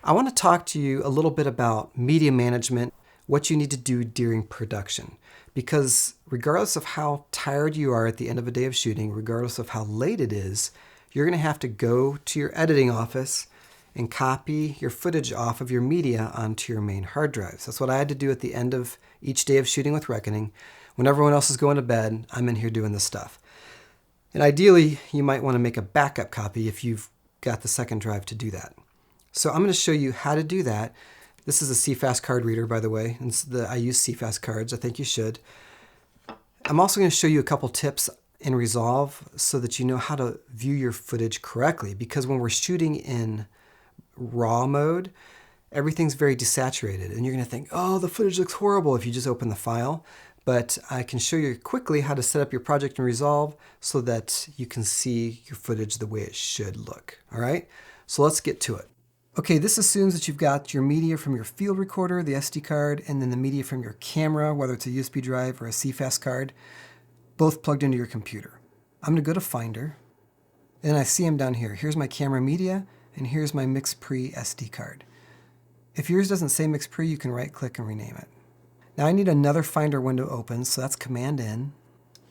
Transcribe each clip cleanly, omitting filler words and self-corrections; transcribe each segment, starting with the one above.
I want to talk to you a little bit about media management, what you need to do during production. Because regardless of how tired you are at the end of a day of shooting, regardless of how late it is, you're going to have to go to your editing office and copy your footage off of your media onto your main hard drives. That's what I had to do at the end of each day of shooting with Reckoning. When everyone else is going to bed, I'm in here doing this stuff. And ideally, you might want to make a backup copy if you've got the second drive to do that. So I'm going to show you how to do that. This is a CFast card reader, by the way. I use CFast cards. I think you should. I'm also going to show you a couple tips in Resolve so that you know how to view your footage correctly. Because when we're shooting in RAW mode, everything's very desaturated. And you're going to think, oh, the footage looks horrible if you just open the file. But I can show you quickly how to set up your project in Resolve so that you can see your footage the way it should look. All right, so let's get to it. Okay, this assumes that you've got your media from your field recorder, the SD card, and then the media from your camera, whether it's a USB drive or a CFast card, both plugged into your computer. I'm going to go to Finder, and I see them down here. Here's my camera media, and here's my MixPre SD card. If yours doesn't say MixPre, you can right-click and rename it. Now I need another Finder window open, so that's Command-N,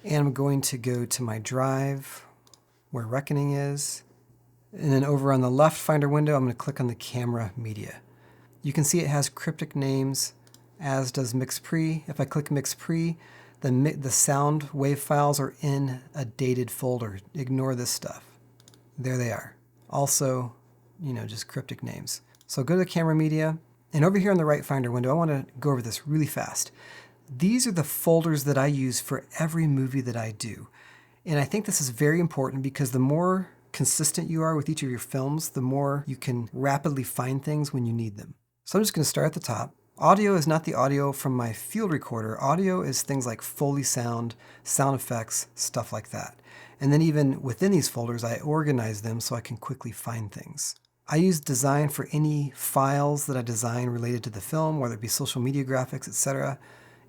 and I'm going to go to my drive, where Reckoning is, and then over on the left Finder window, I'm going to click on the camera media. You can see it has cryptic names, as does MixPre. If I click MixPre, the sound wave files are in a dated folder. Ignore this stuff. There they are. Also, just cryptic names. So go to the camera media, and over here on the right Finder window, I want to go over this really fast. These are the folders that I use for every movie that I do. And I think this is very important because the more consistent you are with each of your films, the more you can rapidly find things when you need them. So I'm just going to start at the top. Audio is not the audio from my field recorder. Audio is things like Foley sound, sound effects, stuff like that. And then even within these folders, I organize them so I can quickly find things. I use design for any files that I design related to the film, whether it be social media graphics, etc.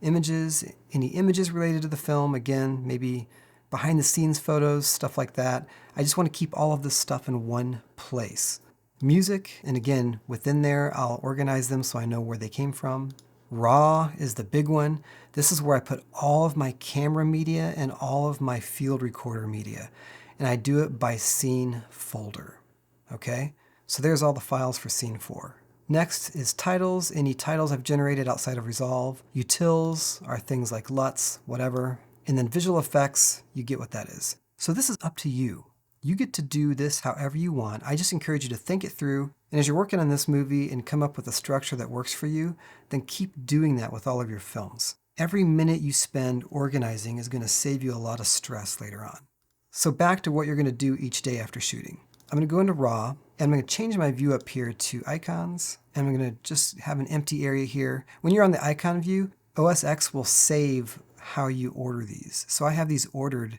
Images, any images related to the film, again, maybe behind the scenes photos, stuff like that. I just want to keep all of this stuff in one place. Music, and again, within there, I'll organize them so I know where they came from. RAW is the big one. This is where I put all of my camera media and all of my field recorder media. And I do it by scene folder. Okay? So there's all the files for scene 4. Next is titles, any titles I've generated outside of Resolve. Utils are things like LUTs, whatever. And then visual effects, you get what that is. So this is up to you. You get to do this however you want. I just encourage you to think it through. And as you're working on this movie and come up with a structure that works for you, then keep doing that with all of your films. Every minute you spend organizing is going to save you a lot of stress later on. So back to what you're going to do each day after shooting. I'm going to go into RAW, and I'm going to change my view up here to icons, and I'm going to just have an empty area here. When you're on the icon view, OS X will save how you order these. So I have these ordered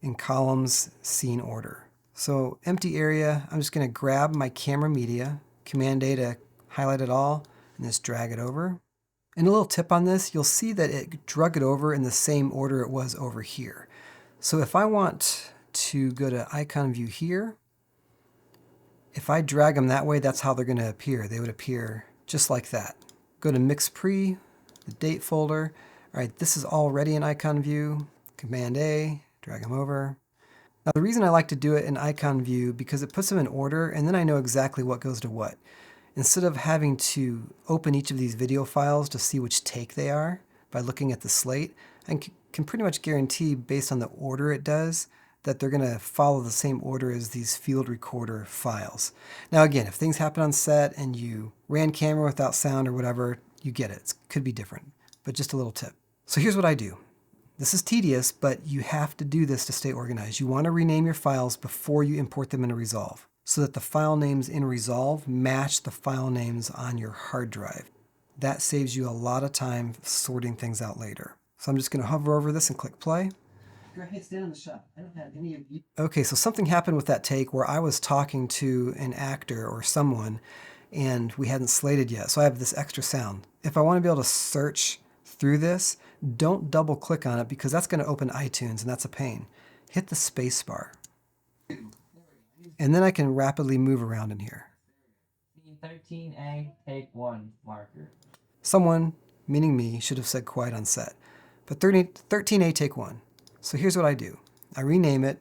in columns, scene order. So empty area, I'm just going to grab my camera media, Command-A to highlight it all, and just drag it over. And a little tip on this, you'll see that it drug it over in the same order it was over here. So if I want to go to icon view here, if I drag them that way, that's how they're going to appear. They would appear just like that. Go to MixPre, the date folder. All right, this is already in icon view. Command-A, drag them over. Now the reason I like to do it in icon view because it puts them in order and then I know exactly what goes to what. Instead of having to open each of these video files to see which take they are by looking at the slate, I can pretty much guarantee based on the order it does that they're going to follow the same order as these field recorder files. Now again, if things happen on set and you ran camera without sound or whatever, you get it. It could be different, but just a little tip. So here's what I do. This is tedious, but you have to do this to stay organized. You want to rename your files before you import them into Resolve so that the file names in Resolve match the file names on your hard drive. That saves you a lot of time sorting things out later. So I'm just going to hover over this and click play. Go ahead, stand on the shot. I don't have any of you. Okay, so something happened with that take where I was talking to an actor or someone and we hadn't slated yet. So I have this extra sound. If I want to be able to search through this, don't double click on it because that's going to open iTunes and that's a pain. Hit the space bar. And then I can rapidly move around in here. 13A, take 1, marker. Someone, meaning me, should have said quiet on set. But 13A take 1. So here's what I do. I rename it.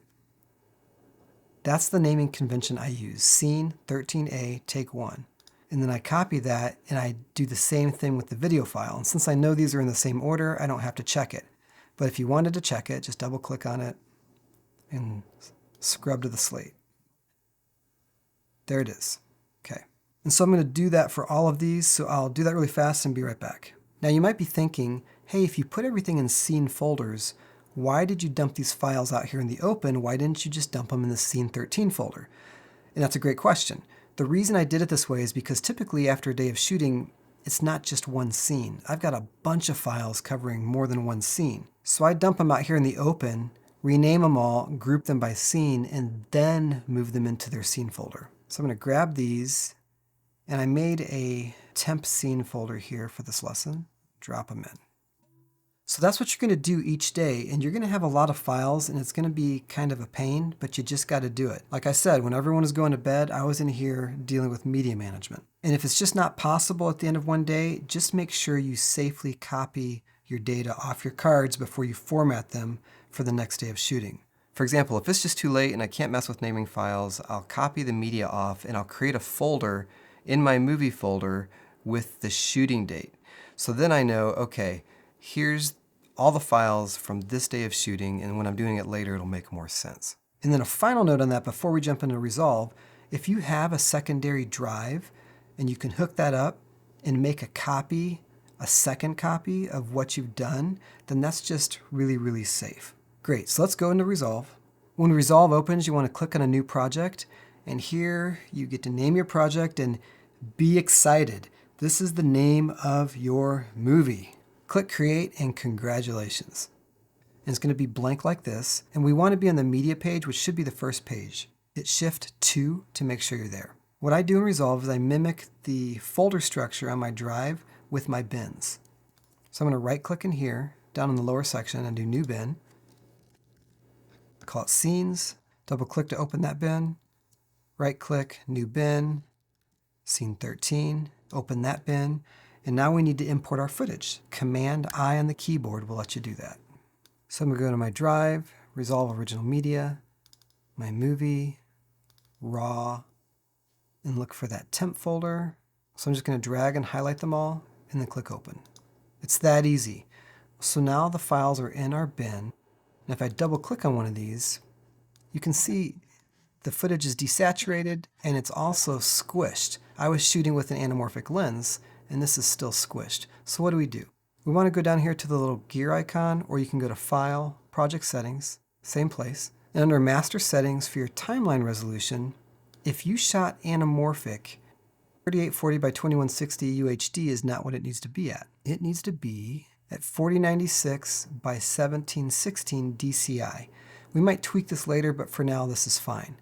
That's the naming convention I use, scene 13A take 1. And then I copy that and I do the same thing with the video file. And since I know these are in the same order, I don't have to check it. But if you wanted to check it, just double click on it and scrub to the slate. There it is. Okay. And so I'm going to do that for all of these. So I'll do that really fast and be right back. Now you might be thinking, hey, if you put everything in scene folders, why did you dump these files out here in the open? Why didn't you just dump them in the scene 13 folder? And that's a great question. The reason I did it this way is because typically after a day of shooting, it's not just one scene. I've got a bunch of files covering more than one scene. So I dump them out here in the open, rename them all, group them by scene, and then move them into their scene folder. So I'm going to grab these, and I made a temp scene folder here for this lesson. Drop them in. So that's what you're going to do each day, and you're going to have a lot of files, and it's going to be kind of a pain, but you just got to do it. Like I said, when everyone was going to bed, I was in here dealing with media management. And if it's just not possible at the end of one day, just make sure you safely copy your data off your cards before you format them for the next day of shooting. For example, if it's just too late and I can't mess with naming files, I'll copy the media off and I'll create a folder in my movie folder with the shooting date. So then I know, okay, here's all the files from this day of shooting, and when I'm doing it later, it'll make more sense. And then a final note on that before we jump into Resolve, if you have a secondary drive and you can hook that up and make a copy, a second copy of what you've done, then that's just really, really safe. Great, so let's go into Resolve. When Resolve opens, you want to click on a new project, and here you get to name your project and be excited. This is the name of your movie. Click Create and congratulations. And it's going to be blank like this. And we want to be on the media page, which should be the first page. Hit Shift 2 to make sure you're there. What I do in Resolve is I mimic the folder structure on my drive with my bins. So I'm going to right click in here, down in the lower section, and do New Bin. Call it Scenes. Double click to open that bin. Right click, New Bin, Scene 13. Open that bin. And now we need to import our footage. Command-I on the keyboard will let you do that. So I'm going to go to my drive, Resolve Original Media, my movie, RAW, and look for that temp folder. So I'm just going to drag and highlight them all, and then click Open. It's that easy. So now the files are in our bin. And if I double click on one of these, you can see the footage is desaturated and it's also squished. I was shooting with an anamorphic lens, and this is still squished. So what do? We want to go down here to the little gear icon, or you can go to File, Project Settings, same place. And under Master Settings for your timeline resolution, if you shot anamorphic, 3840 by 2160 UHD is not what it needs to be at. It needs to be at 4096 by 1716 DCI. We might tweak this later, but for now this is fine.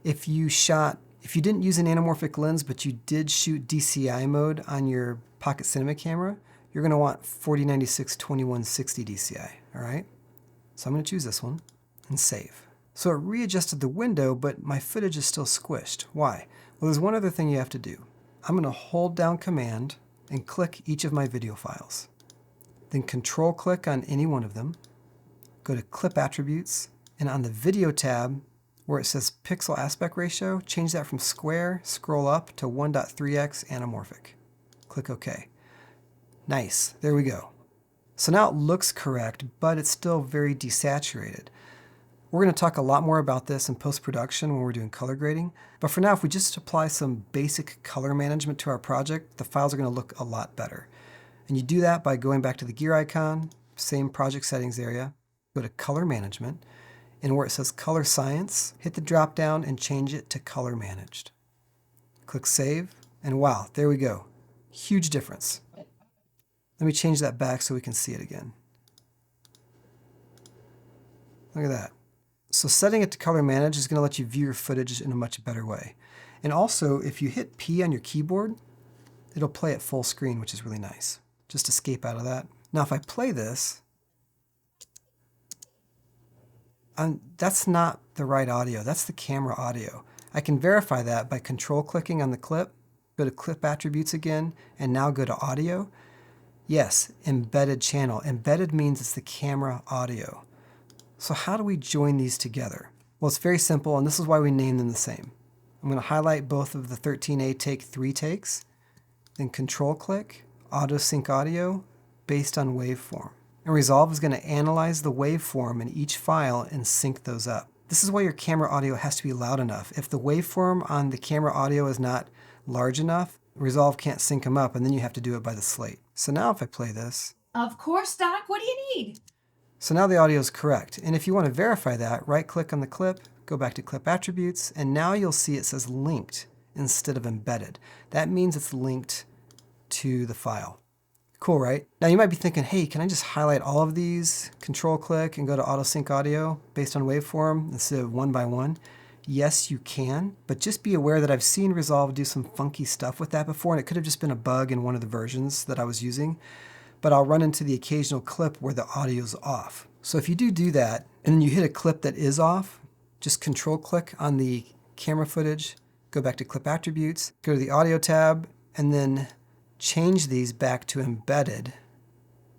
If you didn't use an anamorphic lens, but you did shoot DCI mode on your Pocket Cinema camera, you're going to want 4096 2160 DCI, all right? So I'm going to choose this one and save. So it readjusted the window, but my footage is still squished. Why? Well, there's one other thing you have to do. I'm going to hold down Command and click each of my video files. Then Control click on any one of them, go to Clip Attributes, and on the Video tab, where it says Pixel Aspect Ratio, change that from square, scroll up to 1.3x anamorphic. Click OK. Nice, there we go. So now it looks correct, but it's still very desaturated. We're going to talk a lot more about this in post-production when we're doing color grading, but for now, if we just apply some basic color management to our project, the files are going to look a lot better. And you do that by going back to the gear icon, same project settings area, go to Color Management, and where it says Color Science, hit the drop down and change it to Color Managed. Click Save, and wow, there we go. Huge difference. Let me change that back so we can see it again. Look at that. So setting it to Color Manage is going to let you view your footage in a much better way. And also, if you hit P on your keyboard, it'll play at full screen, which is really nice. Just escape out of that. Now, if I play this, that's not the right audio. That's the camera audio. I can verify that by control clicking on the clip, Go to clip attributes again, and now go to audio. Yes, embedded channel. Embedded means it's the camera audio. So how do we join these together? Well, it's very simple, and this is why we name them the same. I'm going to highlight both of the 13A take 3 takes, then control click, auto sync audio based on waveform. And Resolve is going to analyze the waveform in each file and sync those up. This is why your camera audio has to be loud enough. If the waveform on the camera audio is not large enough, Resolve can't sync them up, and then you have to do it by the slate. So now if I play this. Of course, Doc. What do you need? So now the audio is correct. And if you want to verify that, right-click on the clip, go back to Clip Attributes, and now you'll see it says Linked instead of Embedded. That means it's linked to the file. Cool, right? Now you might be thinking, hey, can I just highlight all of these, control-click, and go to Auto Sync Audio based on waveform instead of one by one? Yes, you can, but just be aware that I've seen Resolve do some funky stuff with that before, and it could have just been a bug in one of the versions that I was using, but I'll run into the occasional clip where the audio's off. So if you do that, and then you hit a clip that is off, just control click on the camera footage, go back to Clip Attributes, go to the Audio tab, and then change these back to Embedded,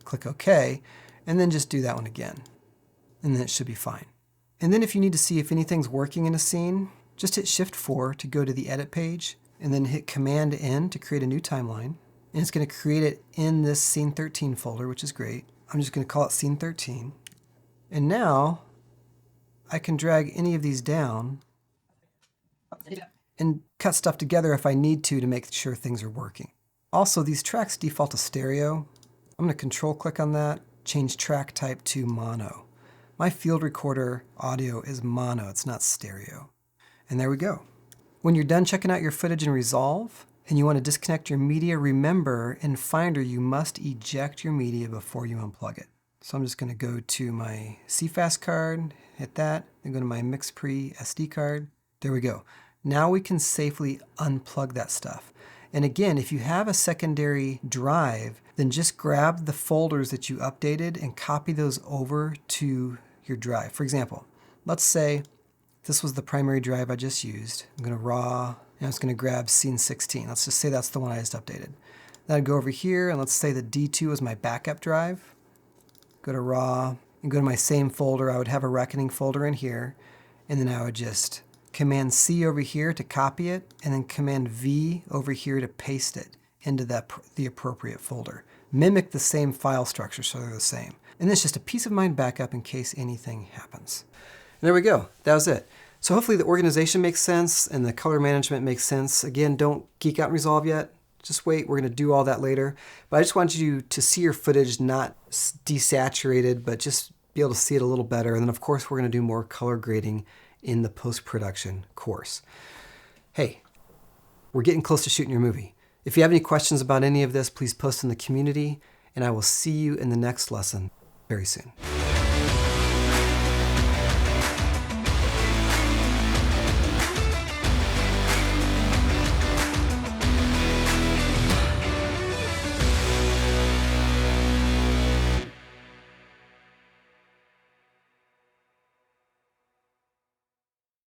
click OK, and then just do that one again. And then it should be fine. And then if you need to see if anything's working in a scene, just hit Shift-4 to go to the Edit page, and then hit Command-N to create a new timeline. And it's going to create it in this Scene 13 folder, which is great. I'm just going to call it Scene 13. And now I can drag any of these down and cut stuff together if I need to make sure things are working. Also, these tracks default to stereo. I'm going to control-click on that, change track type to mono. My field recorder audio is mono, it's not stereo. And there we go. When you're done checking out your footage in Resolve and you want to disconnect your media, remember in Finder you must eject your media before you unplug it. So I'm just going to go to my CFast card, hit that, then go to my MixPre SD card. There we go. Now we can safely unplug that stuff. And again, if you have a secondary drive, then just grab the folders that you updated and copy those over to your drive. For example, let's say this was the primary drive I just used. I'm going to RAW, and I was going to grab Scene 16. Let's just say that's the one I just updated. Then I'd go over here, and let's say the D2 was my backup drive. Go to RAW, and go to my same folder. I would have a Reckoning folder in here, and then I would just Command-C over here to copy it, and then Command-V over here to paste it into the appropriate folder. Mimic the same file structure so they're the same. And it's just a peace of mind backup in case anything happens. And there we go. That was it. So hopefully the organization makes sense and the color management makes sense. Again, don't geek out in Resolve yet. Just wait. We're going to do all that later. But I just want you to see your footage not desaturated, but just be able to see it a little better. And then, of course, we're going to do more color grading in the post-production course. Hey, we're getting close to shooting your movie. If you have any questions about any of this, please post in the community, and I will see you in the next lesson very soon.